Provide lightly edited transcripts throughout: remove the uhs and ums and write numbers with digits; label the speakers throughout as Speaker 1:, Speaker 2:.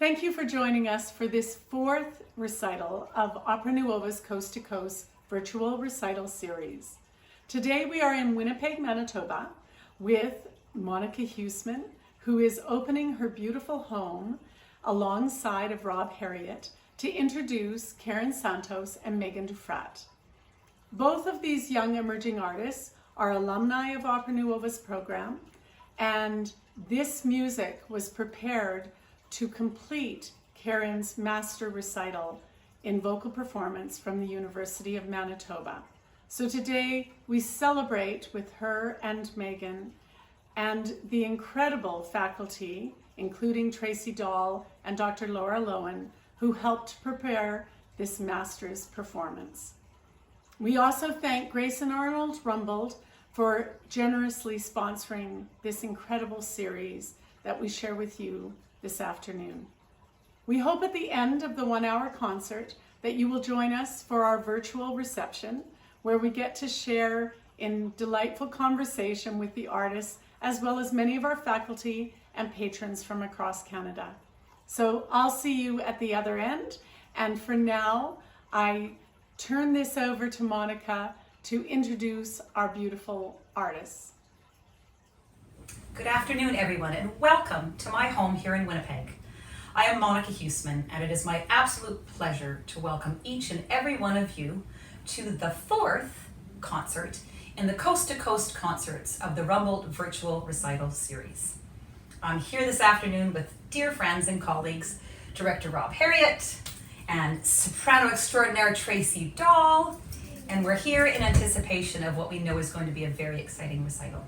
Speaker 1: Thank you for joining us for this fourth recital of Opera NUOVA's Coast to Coast virtual recital series. Today we are in Winnipeg, Manitoba with Monica Huseman, who is opening her beautiful home alongside of Rob Harriott to introduce Karen Santos and Megan Dufrat. Both of these young emerging artists are alumni of Opera NUOVA's program, and this music was prepared to complete Karen's master recital in vocal performance from the University of Manitoba. So today we celebrate with her and Megan and the incredible faculty, including Tracy Dahl and Dr. Laura Lowen, who helped prepare this master's performance. We also thank Grace and Arnold Rumbold for generously sponsoring this incredible series that we share with you this afternoon. We hope at the end of the 1-hour concert that you will join us for our virtual reception, where we get to share in delightful conversation with the artists, as well as many of our faculty and patrons from across Canada. So I'll see you at the other end. And for now, I turn this over to Monica to introduce our beautiful artists.
Speaker 2: Good afternoon, everyone, and welcome to my home here in Winnipeg. I am Monica Huseman, and it is my absolute pleasure to welcome each and every one of you to the fourth concert in the Coast to Coast concerts of the Rumbold Virtual Recital Series. I'm here this afternoon with dear friends and colleagues, Director Rob Harriott and soprano extraordinaire Tracy Dahl, and we're here in anticipation of what we know is going to be a very exciting recital.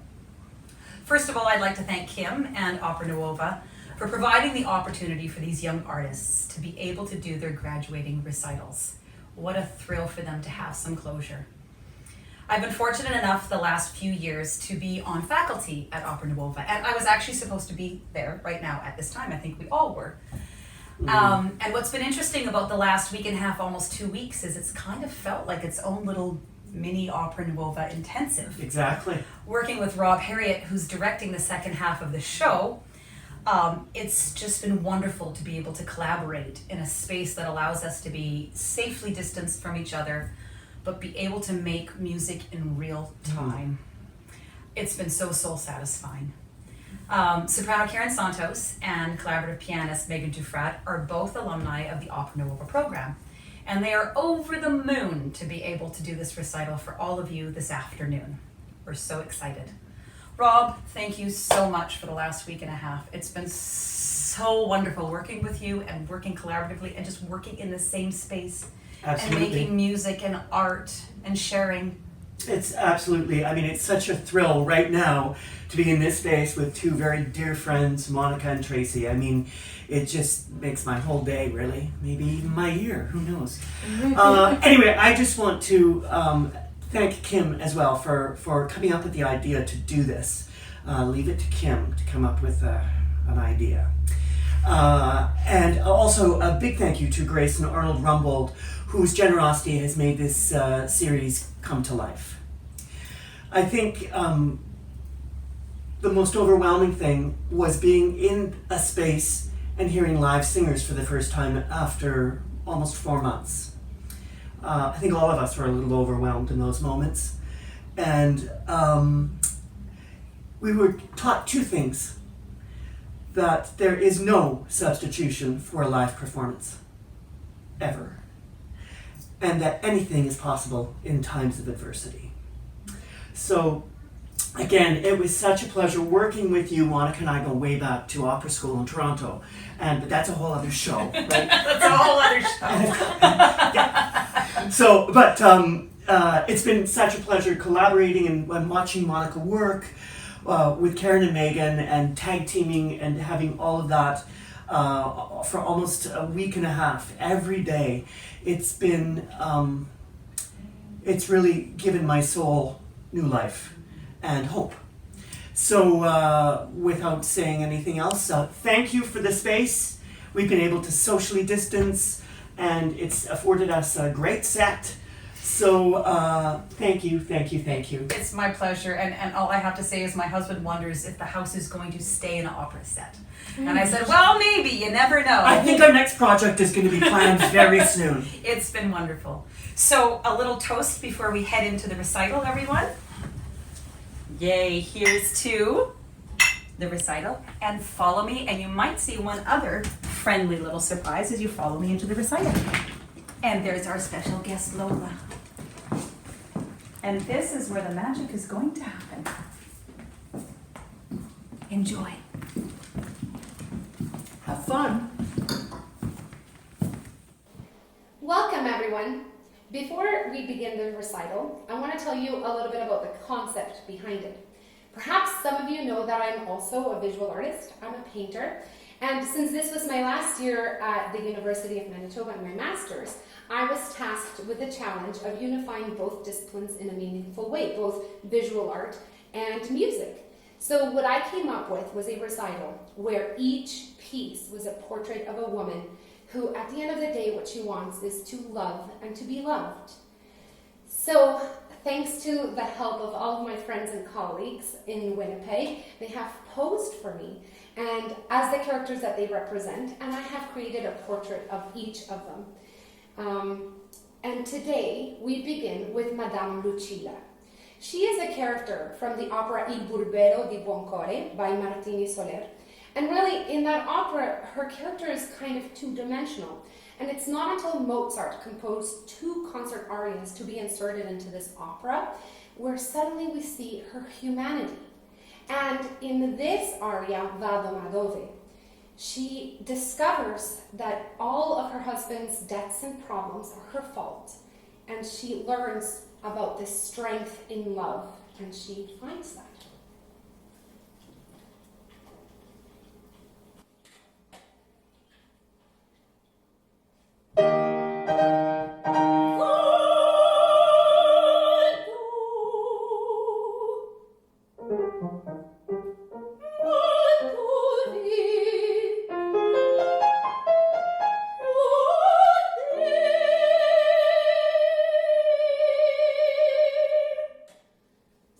Speaker 2: First of all, I'd like to thank Kim and Opera NUOVA for providing the opportunity for these young artists to be able to do their graduating recitals. What a thrill for them to have some closure. I've been fortunate enough the last few years to be on faculty at Opera NUOVA, and I was actually supposed to be there right now at this time. I think we all were. And what's been interesting about the last week and a half, almost 2 weeks, is it's kind of felt like its own little mini Opera NUOVA intensive.
Speaker 3: Exactly.
Speaker 2: Working with Rob Harriott, who's directing the second half of the show, it's just been wonderful to be able to collaborate in a space that allows us to be safely distanced from each other, but be able to make music in real time. It's been so soul satisfying. Soprano Karen Santos and collaborative pianist Megan Dufrat are both alumni of the Opera NUOVA program, and they are over the moon to be able to do this recital for all of you this afternoon. We're so excited. Rob, thank you so much for the last week and a half. It's been so wonderful working with you and working collaboratively and just working in the same space.
Speaker 3: Absolutely.
Speaker 2: And making music and art and sharing.
Speaker 3: It's absolutely, I mean, it's such a thrill right now to be in this space with two very dear friends, Monica and Tracy. I mean, it just makes my whole day, really. Maybe even my year, who knows. Anyway, I just want to thank Kim as well for coming up with the idea to do this. Leave it to Kim to come up with an idea. And also a big thank you to Grace and Arnold Rumbold, whose generosity has made this series come to life. I think the most overwhelming thing was being in a space and hearing live singers for the first time after almost 4 months. I think all of us were a little overwhelmed in those moments. And we were taught two things: that there is no substitution for a live performance, ever. And that anything is possible in times of adversity. So, again, it was such a pleasure working with you. Monica and I go way back to opera school in Toronto, but that's a whole other show, right?
Speaker 2: That's a whole other show.
Speaker 3: Yeah. So, but it's been such a pleasure collaborating and watching Monica work with Karen and Megan and tag teaming and having all of that for almost a week and a half every day. It's been, it's really given my soul new life and hope. So without saying anything else, thank you for the space. We've been able to socially distance, and it's afforded us a great set So, thank you.
Speaker 2: It's my pleasure, and all I have to say is my husband wonders if the house is going to stay an opera set. And I said, well, maybe, you never know.
Speaker 3: I think our next project is going to be planned very soon.
Speaker 2: It's been wonderful. So, a little toast before we head into the recital, everyone. Yay, here's to the recital. And follow me, and you might see one other friendly little surprise as you follow me into the recital. And there's our special guest, Lola. And this is where the magic is going to happen. Enjoy.
Speaker 3: Have fun.
Speaker 4: Welcome, everyone. Before we begin the recital, I want to tell you a little bit about the concept behind it. Perhaps some of you know that I'm also a visual artist. I'm a painter. And since this was my last year at the University of Manitoba in my master's, I was tasked with the challenge of unifying both disciplines in a meaningful way, both visual art and music. So what I came up with was a recital where each piece was a portrait of a woman who, at the end of the day, what she wants is to love and to be loved. So thanks to the help of all of my friends and colleagues in Winnipeg, they have posed for me and as the characters that they represent, and I have created a portrait of each of them. And today we begin with Madame Lucilla. She is a character from the opera Il Burbero di Buoncore by Martini Soler. And really, in that opera, her character is kind of two-dimensional. And it's not until Mozart composed 2 concert arias to be inserted into this opera where suddenly we see her humanity. And in this aria, Vado ma dove, she discovers that all of her husband's debts and problems are her fault. And she learns about this strength in love, and she finds that.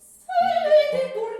Speaker 4: Senti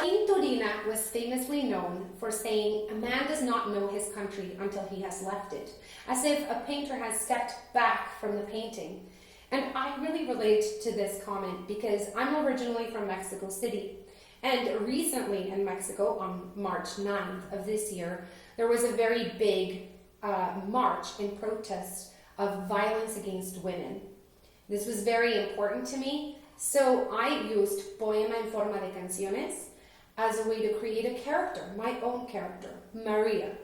Speaker 4: Pinturina was famously known for saying, "A man does not know his country until he has left it," as if a painter has stepped back from the painting. And I really relate to this comment because I'm originally from Mexico City. And recently in Mexico, on March 9th of this year, there was a very big march in protest of violence against women. This was very important to me, so I used Poema en Forma de Canciones as a way to create a character, my own character, Maria.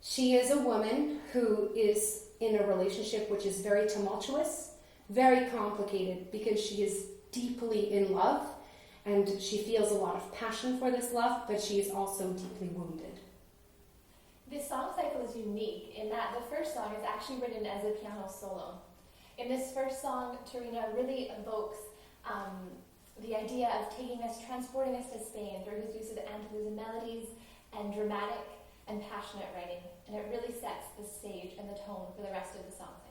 Speaker 4: She is a woman who is in a relationship which is very tumultuous, very complicated, because she is deeply in love and she feels a lot of passion for this love, but she is also deeply wounded.
Speaker 5: This song cycle is unique in that the first song is actually written as a piano solo. In this first song, Tarina really evokes the idea of taking us, transporting us to Spain through his use of Andalusian melodies and dramatic and passionate writing. And it really sets the stage and the tone for the rest of the song cycle.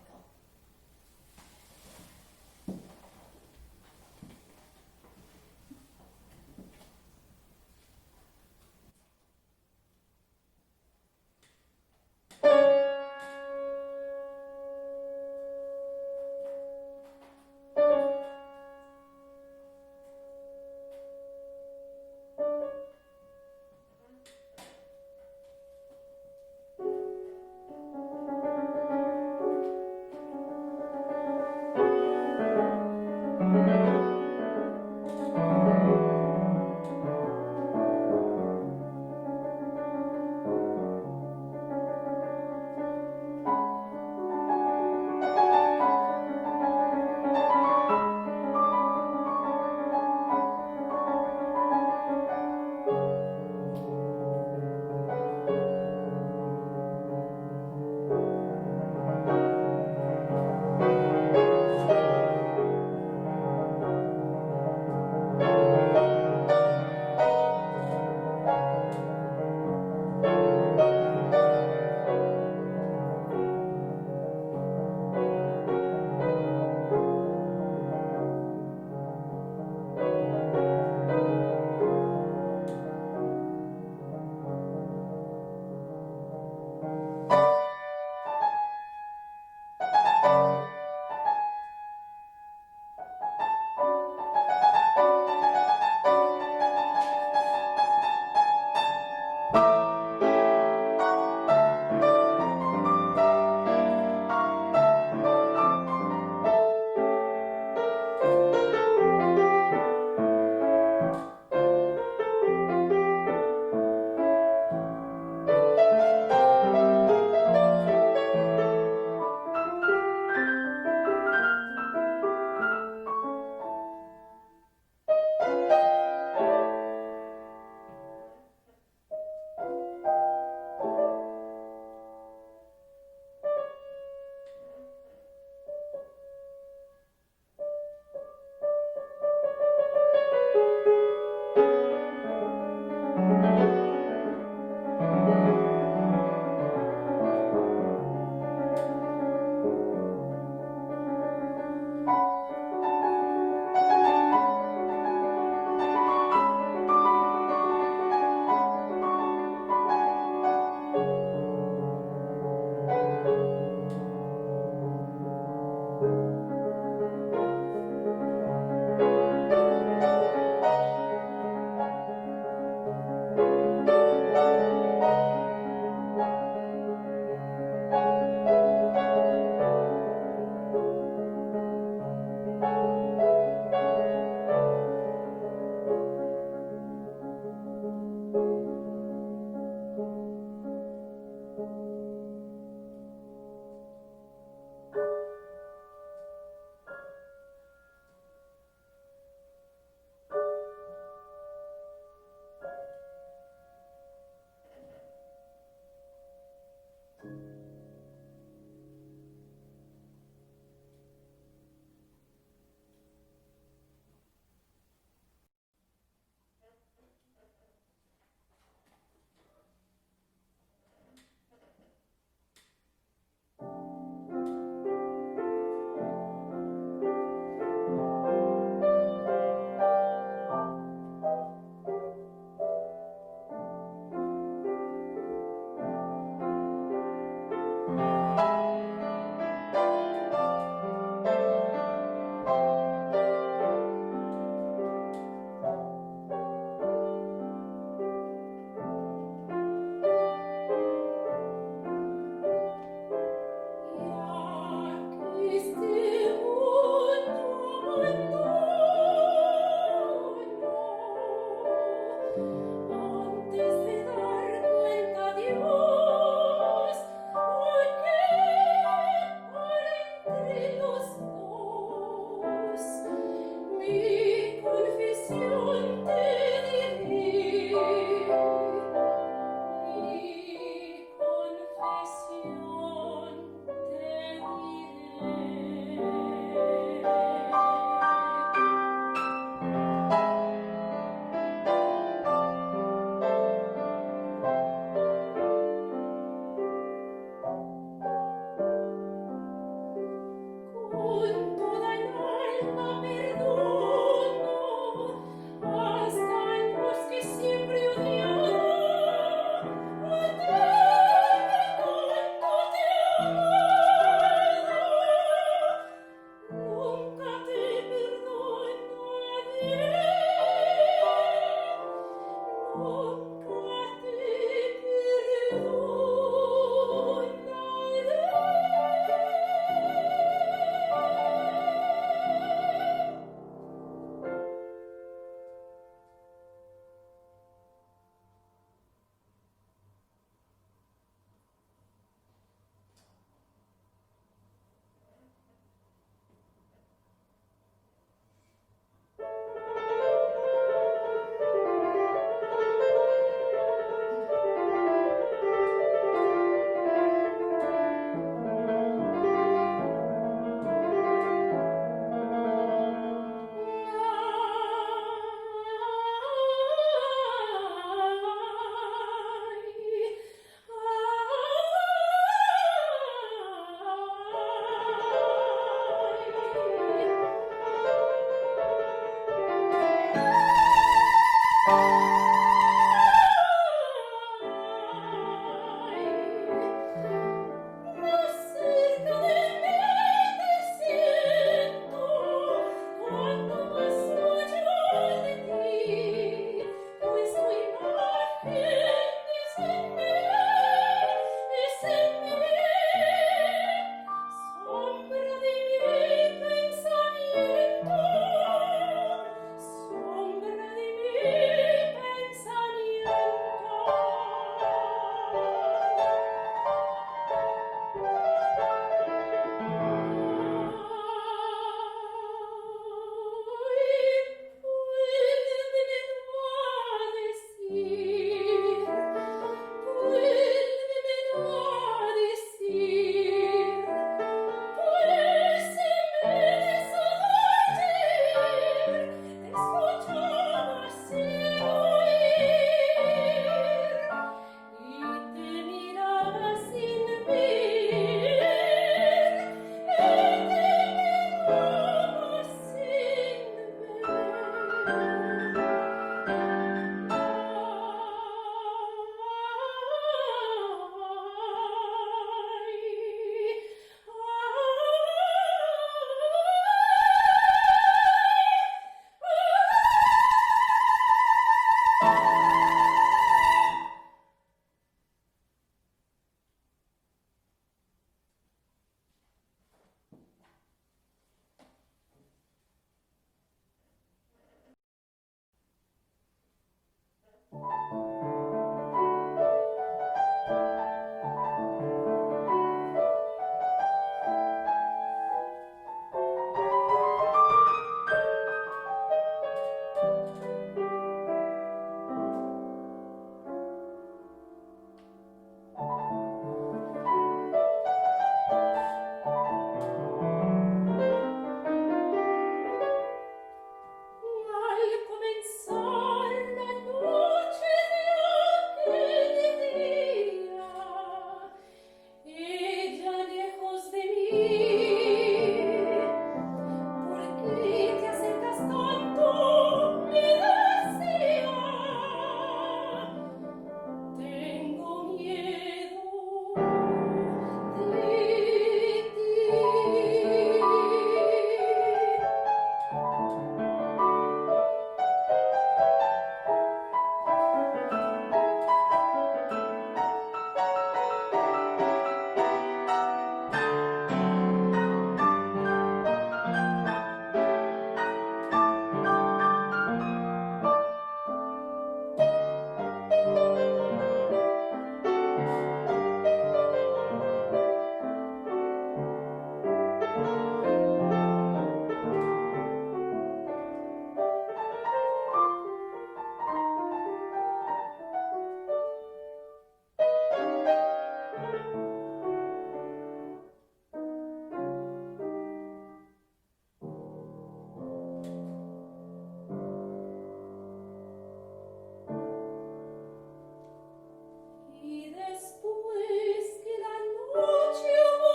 Speaker 6: Después que la noche hubo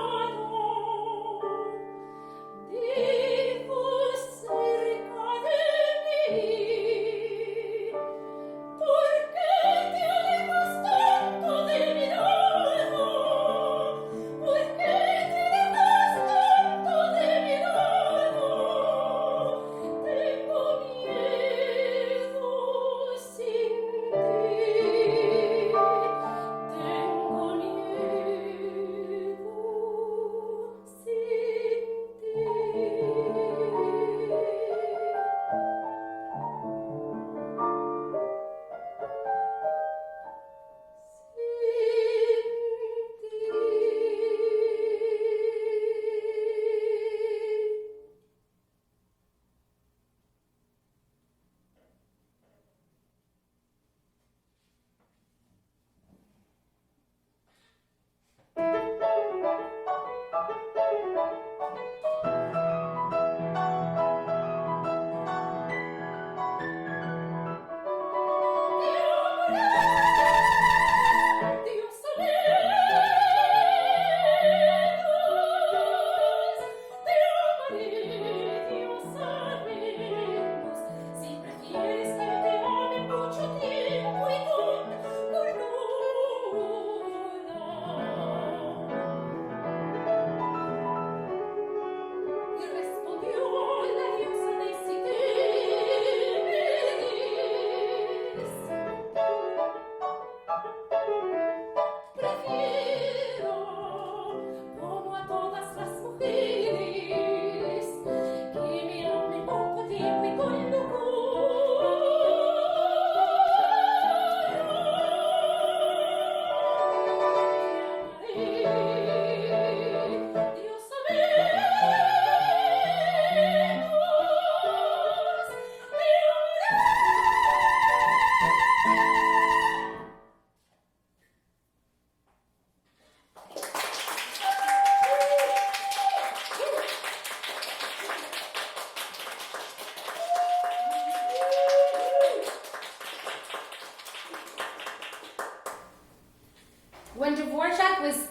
Speaker 6: pasado,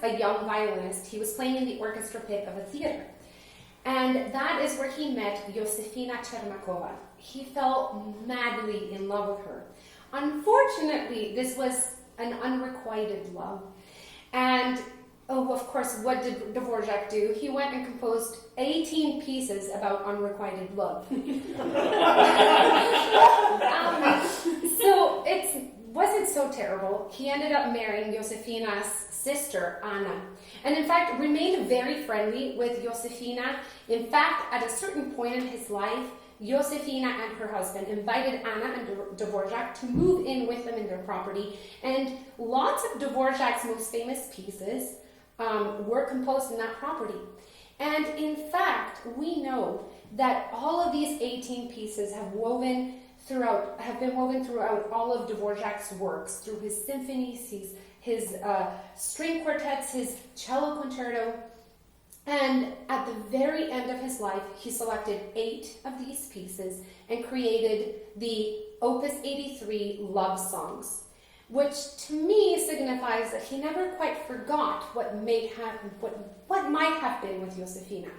Speaker 4: a young violinist, he was playing in the orchestra pit of a theater. And that is where he met Josefina Chermakova. He fell madly in love with her. Unfortunately, this was an unrequited love. And, oh, of course, what did Dvorak do? He went and composed 18 pieces about unrequited love. So it wasn't so terrible. He ended up marrying Josefina's sister, Anna, and in fact remained very friendly with Josefina. In fact, at a certain point in his life, Josefina and her husband invited Anna and Dvorak to move in with them in their property, and lots of Dvorak's most famous pieces were composed in that property. And in fact, we know that all of these 18 pieces have been woven throughout all of Dvorak's works, through his symphonies, his string quartets, his cello concerto. And at the very end of his life, he selected 8 of these pieces and created the Opus 83 Love Songs, which to me signifies that he never quite forgot what might have been with Josefina.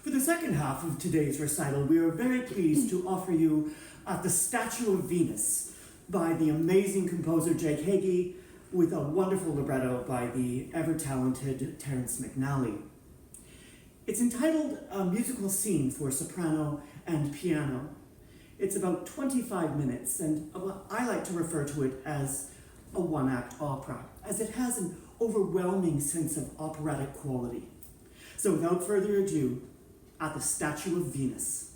Speaker 3: For the second half of today's recital, we are very pleased to offer you The Statue of Venus by the amazing composer Jake Heggie with a wonderful libretto by the ever-talented Terence McNally. It's entitled A Musical Scene for Soprano and Piano. It's about 25 minutes, and I like to refer to it as a one-act opera, as it has an overwhelming sense of operatic quality. So without further ado, The Statue of Venus.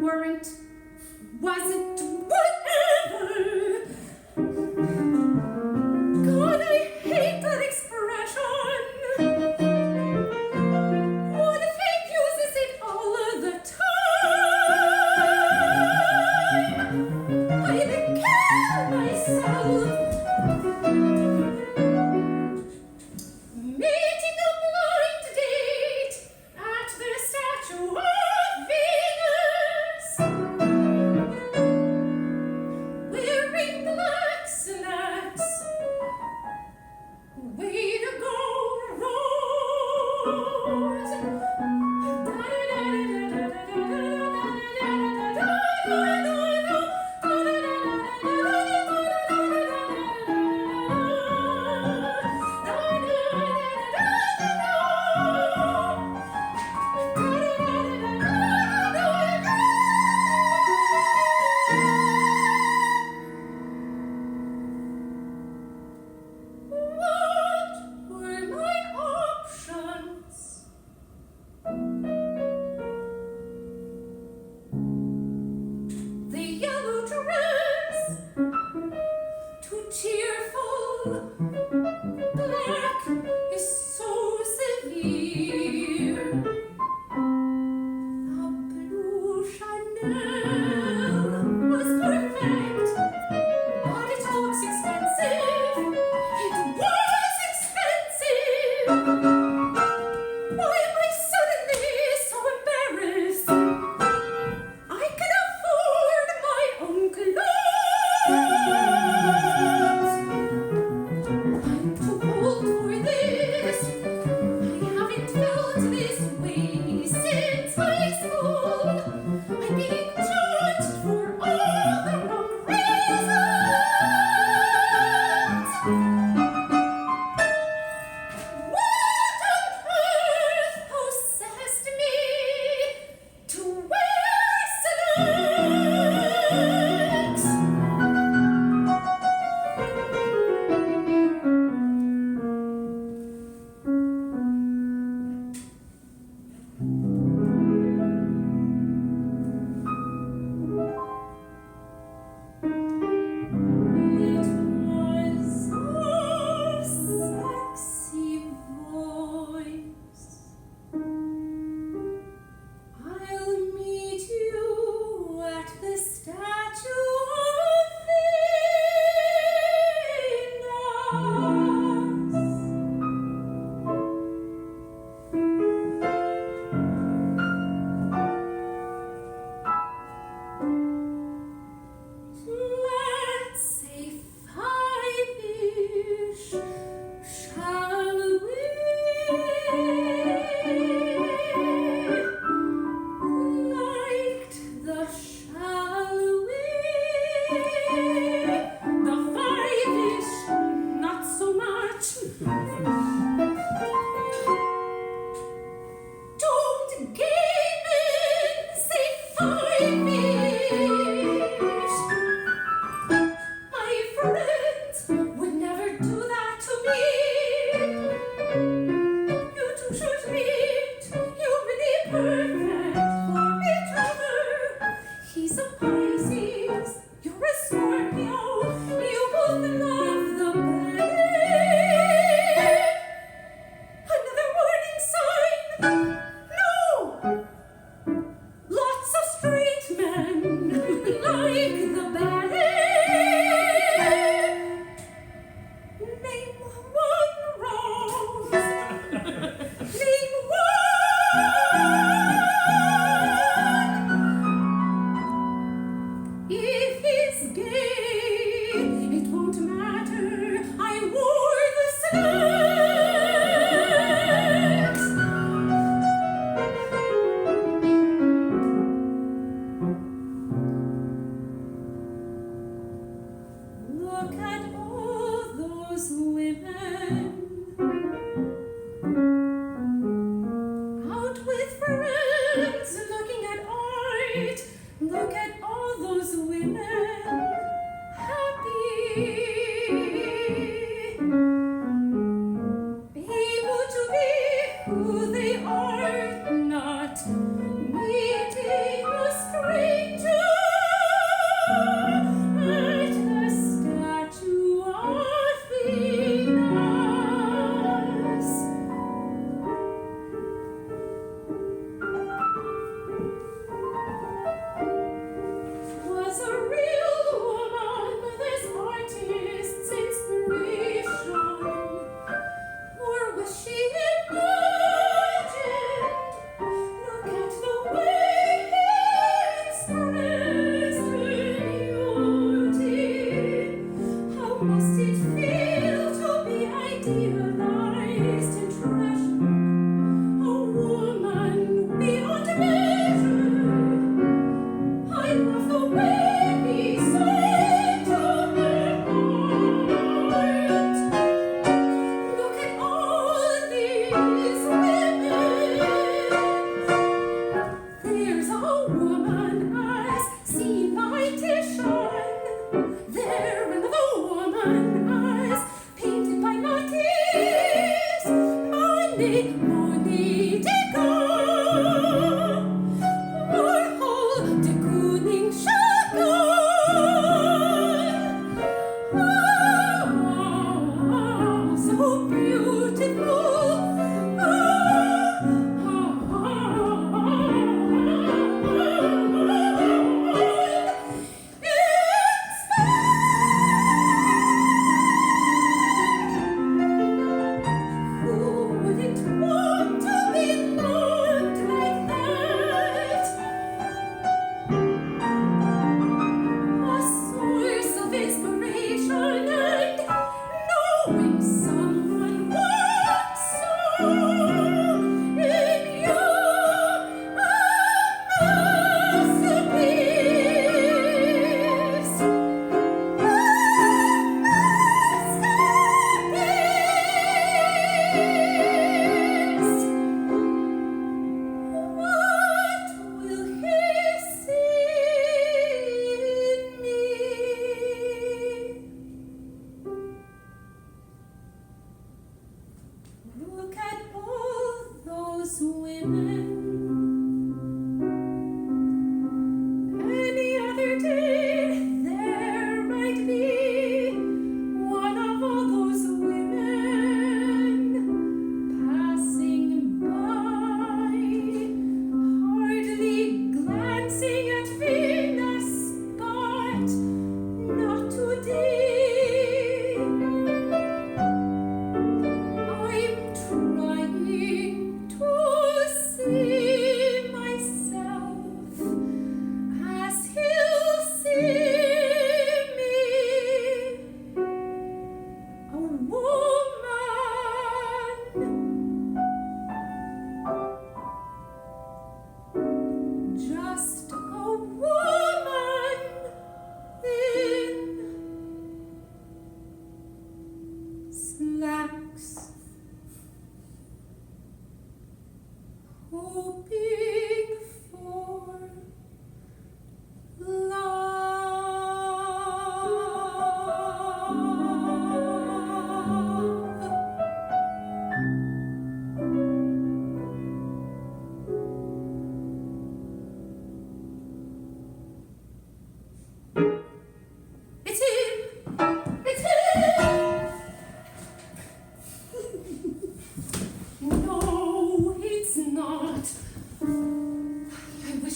Speaker 6: weren't, wasn't, whatever. God, I hate that expression. What if he uses it all of the time? I became myself. Meeting a blind date at the statue of Venus.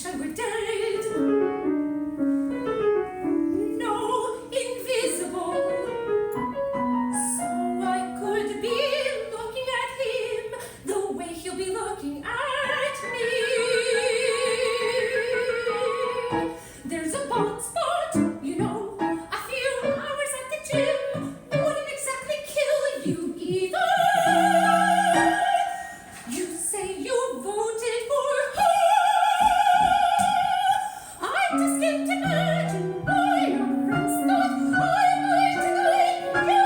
Speaker 6: I were dead. No, invisible. So I could be looking at him the way he'll be looking at me. There's a bald spot, you know, a few hours at the gym wouldn't exactly kill you either. You say you voted for her. I just can't imagine why your friends thought I might like you.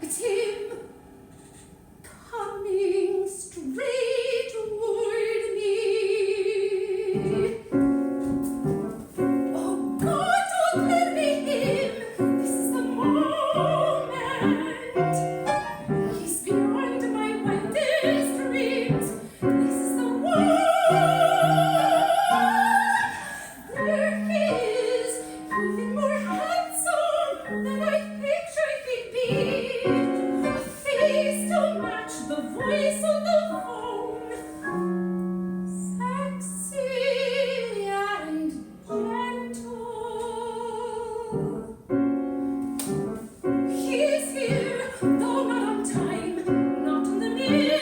Speaker 6: It's him coming straight toward me. Oh God, don't let me him. This is the moment. He's beyond my wildest dreams. This is the one. There he is, even more handsome than I pictured he'd be. A face to match the voice on the phone. Sexy and gentle. He's here, though not on time, not on the minute.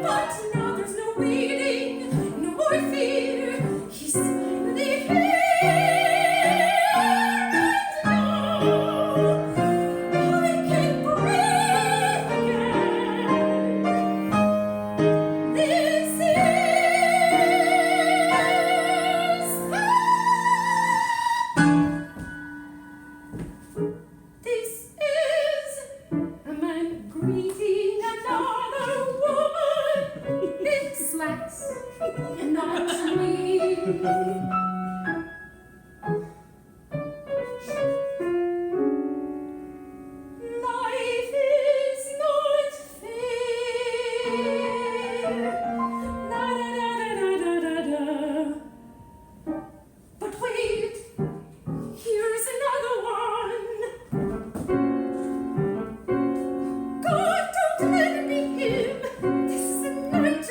Speaker 6: But now there's no waiting, no more fear. He's finally here. And now I can breathe again. This is This is a man greeting another woman in slacks and not me. Life is not fair. La da da da da da da. But wait, here's another one. God, don't let me him. This is a nightmare.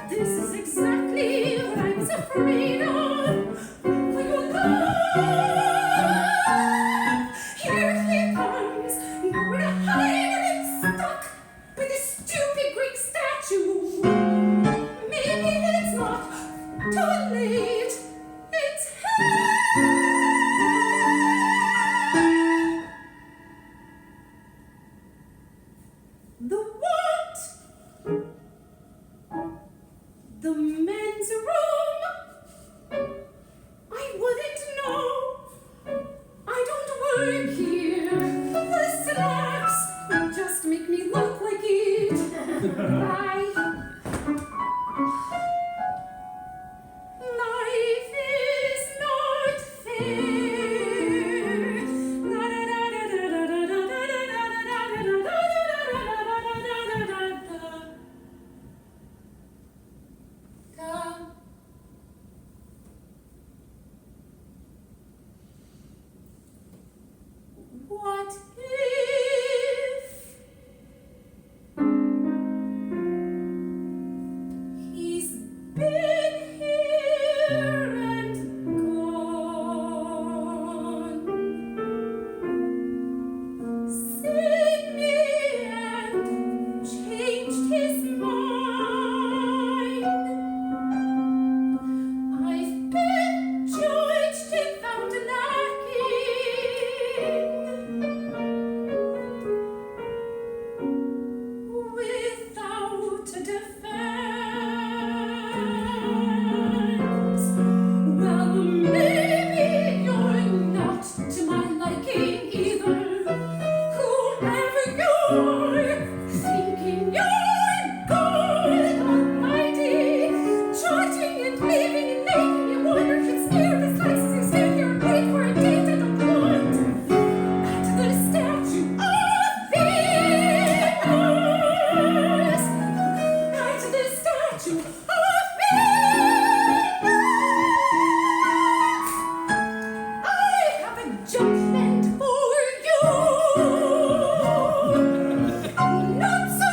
Speaker 6: This is exactly what I was afraid of. Will you come? Here he comes. Nowhere to hide when it's stuck by this stupid Greek statue. Maybe it's not too late. It's him. The what? The men's room? I wouldn't know. I don't work here. The slacks just make me look like it. Bye. Life is not fair. La da da da da da da da da da da da da da. What if he's been here and gone? Seen me and changed his mind. I've been judged and found lacking without a defense. Well, maybe you're not to my liking either. Whoever you're, thinking you're God Almighty, charging and leaving and making you wonder if it's near the slices you stand here and wait for a date and a blunt. At the statue of Venus. At the statue of Venus. I have a judgment for you. Not so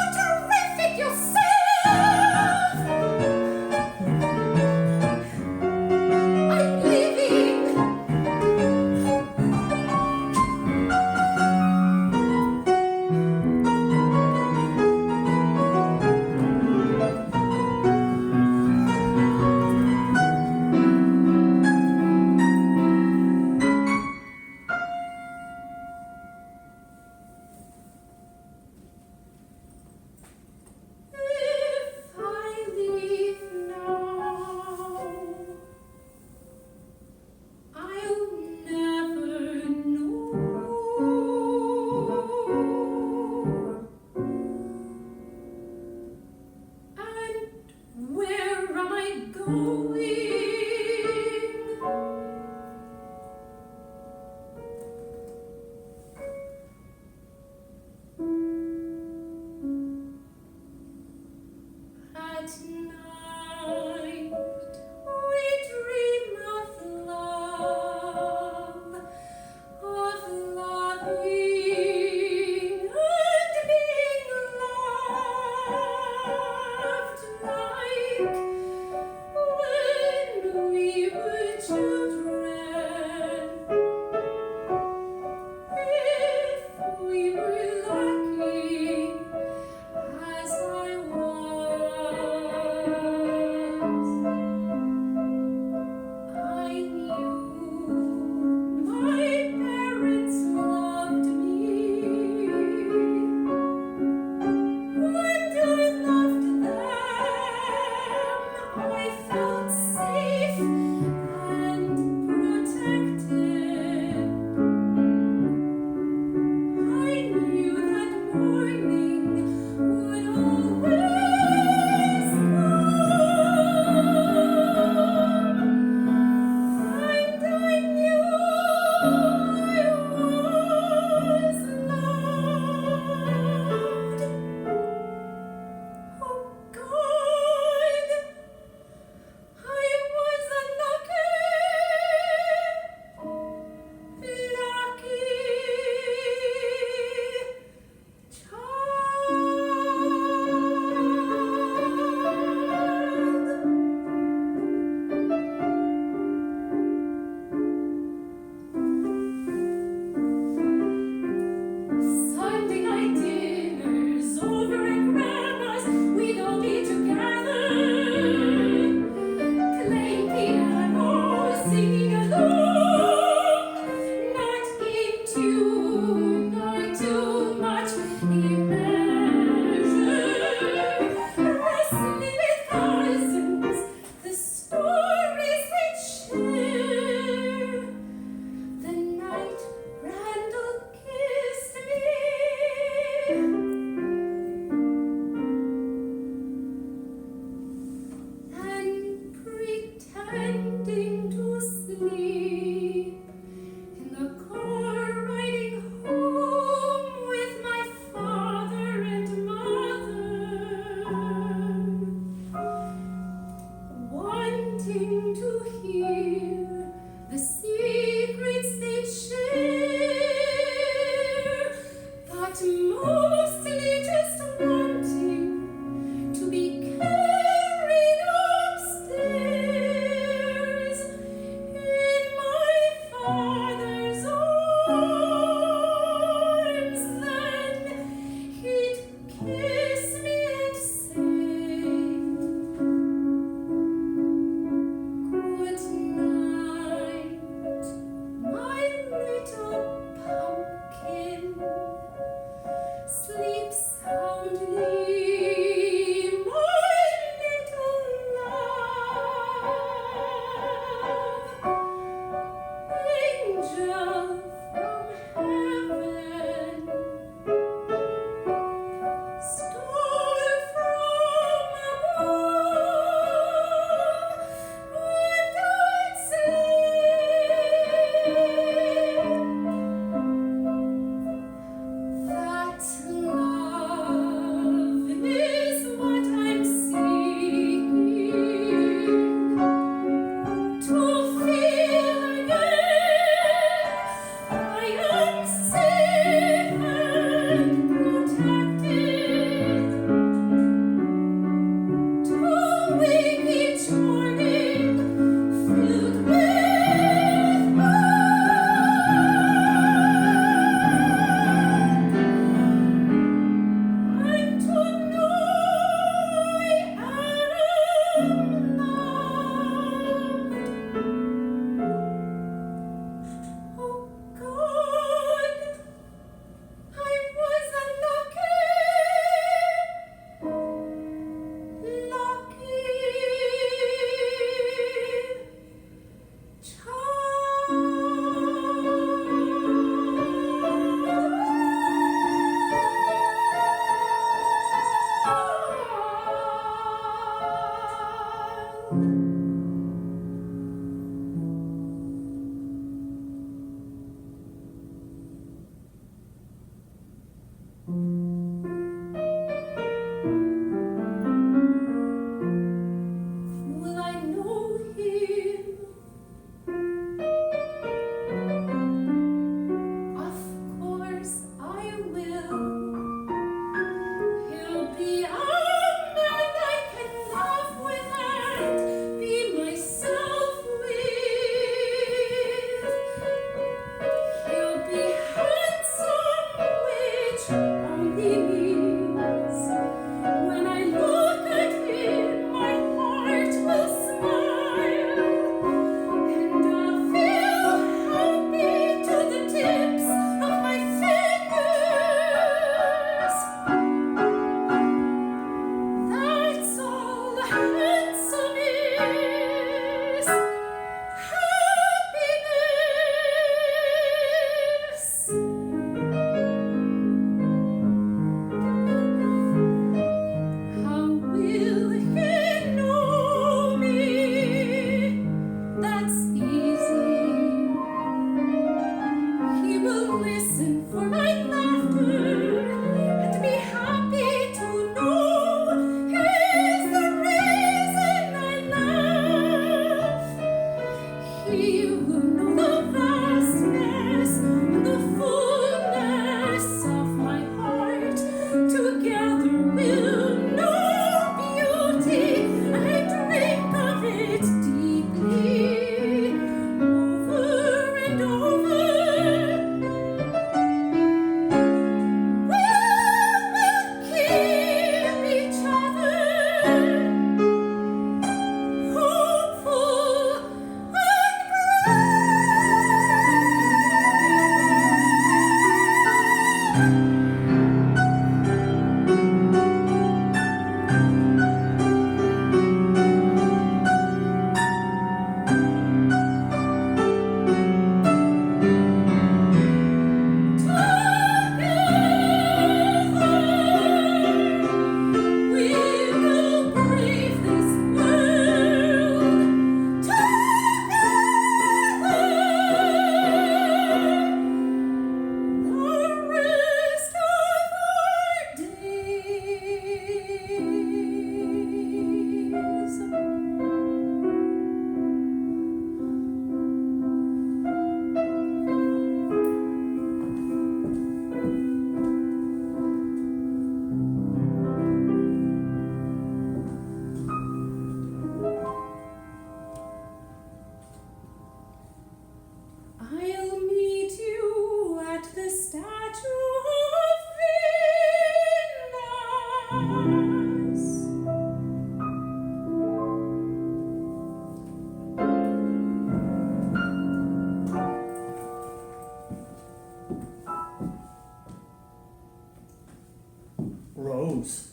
Speaker 7: Rose.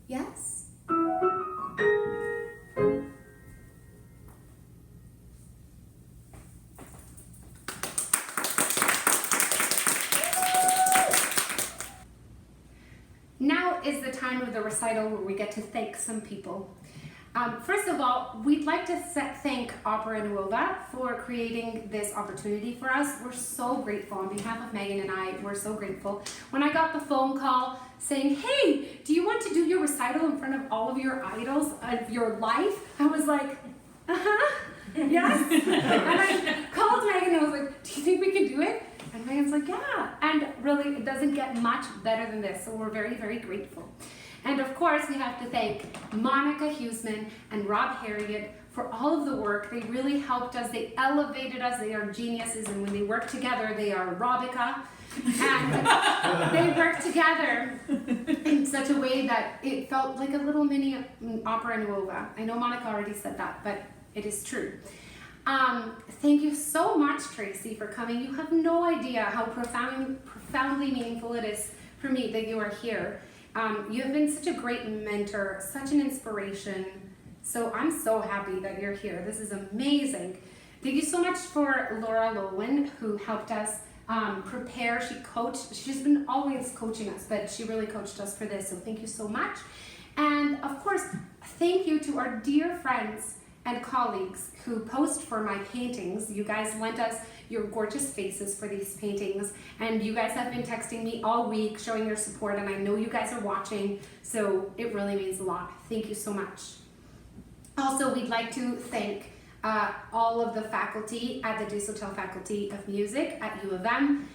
Speaker 4: Yes? Now is the time of the recital where we get to thank some people. First of all, we'd like to thank Opera NUOVA for creating this opportunity for us. We're so grateful. On behalf of Megan and I, we're so grateful. When I got the phone call saying, hey, do you want to do your recital in front of all of your idols of your life? I was like, yes. And I called Megan and I was like, do you think we can do it? And Megan's like, yeah. And really, it doesn't get much better than this. So we're very, very grateful. And of course, we have to thank Monica Huseman and Rob Harriet for all of the work. They really helped us. They elevated us. They are geniuses. And when they work together, they are Robica. And they work together in such a way that it felt like a little mini Opera NUOVA. I know Monica already said that, but it is true. Thank you so much, Tracy, for coming. You have no idea how profoundly meaningful it is for me that you are here. You have been such a great mentor, such an inspiration. So I'm so happy that you're here. This is amazing. Thank you so much for Laura Lowen, who helped us prepare. She coached. She's been always coaching us, but she really coached us for this. So thank you so much. And of course, thank you to our dear friends and colleagues who post for my paintings. You guys lent us your gorgeous faces for these paintings, and you guys have been texting me all week showing your support, and I know you guys are watching, so it really means a lot. Thank you so much. Also, we'd like to thank all of the faculty at the Recital Faculty of Music at U of M.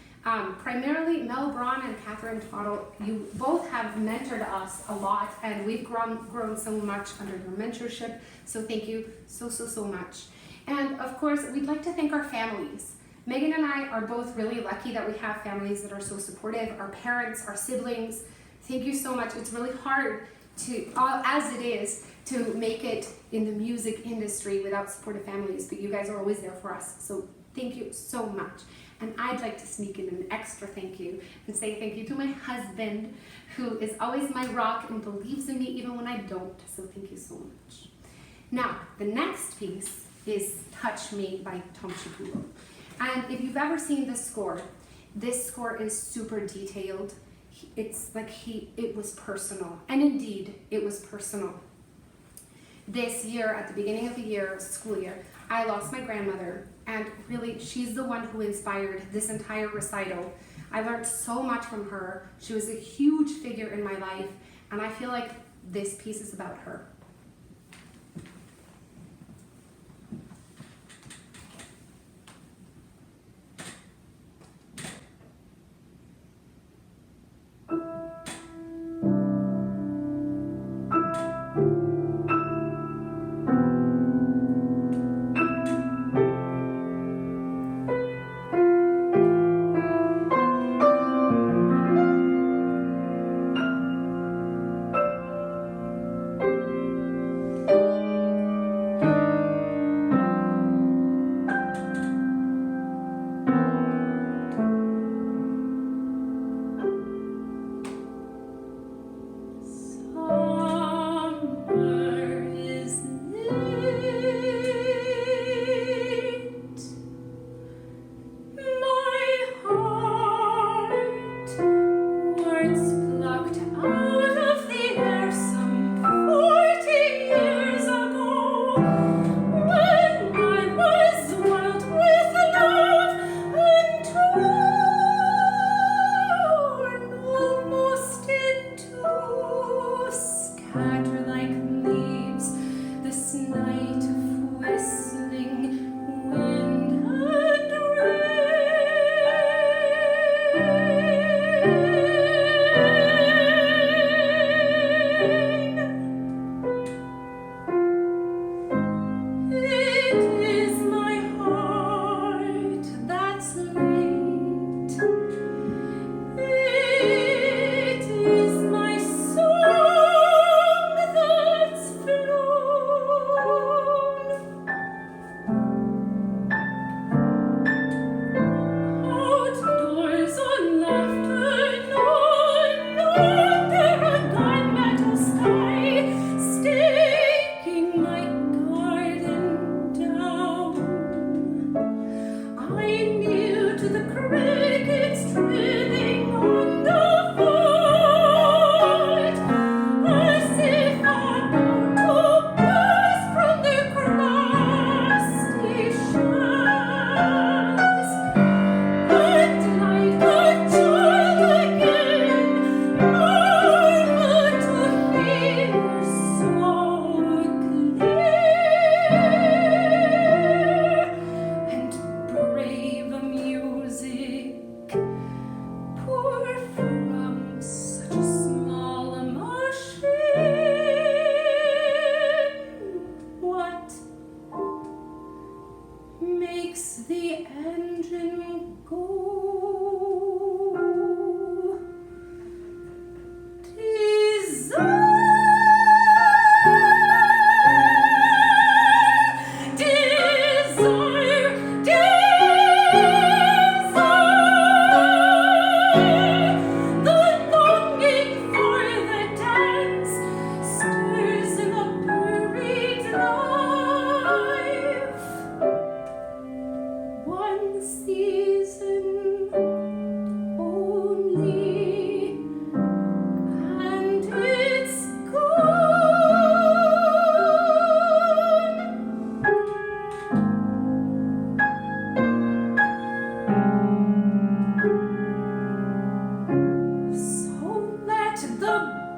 Speaker 4: Primarily Mel Braun and Catherine Twaddle. You both have mentored us a lot, and we've grown so much under your mentorship, so thank you so much. And of course, we'd like to thank our families. Megan and I are both really lucky that we have families that are so supportive, our parents, our siblings. Thank you so much. It's really hard to, as it is, to make it in the music industry without supportive families, but you guys are always there for us. So thank you so much. And I'd like to sneak in an extra thank you and say thank you to my husband, who is always my rock and believes in me even when I don't. So thank you so much. Now, the next piece is Touch Me by Tom Shapiro. And if you've ever seen this score is super detailed. It's like it was personal. And indeed, it was personal. This year, at the beginning of the year, school year, I lost my grandmother, and really, she's the one who inspired this entire recital. I learned so much from her. She was a huge figure in my life, and I feel like this piece is about her.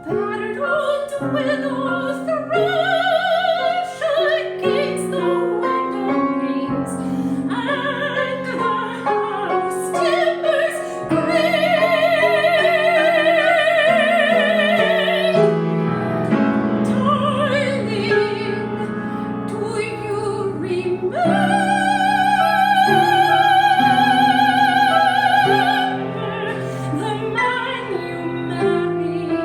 Speaker 6: battered old willow thrush against the window panes, and the house timbers gray. Darling, do you remember the man you married?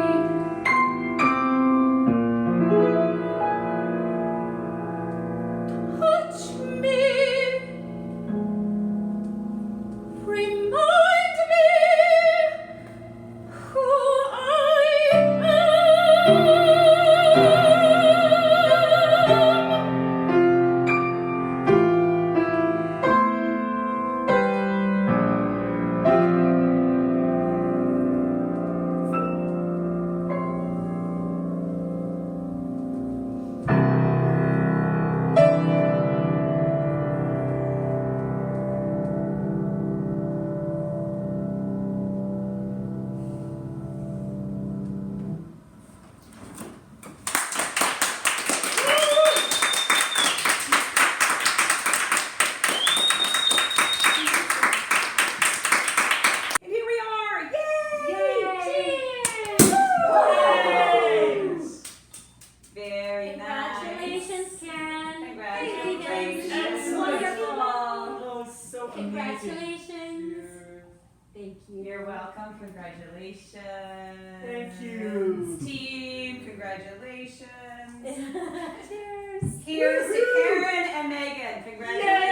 Speaker 6: Touch me, remind me who I
Speaker 2: And here we are! Yay! Very nice.
Speaker 6: Congratulations, Karen.
Speaker 2: Congratulations.
Speaker 6: That's wonderful.
Speaker 3: Oh, so
Speaker 6: Congratulations. Thank you.
Speaker 2: You're welcome. Congratulations.
Speaker 3: Thank you.
Speaker 2: Team, congratulations.
Speaker 6: Cheers.
Speaker 2: Here's to Karen and Megan. Congratulations.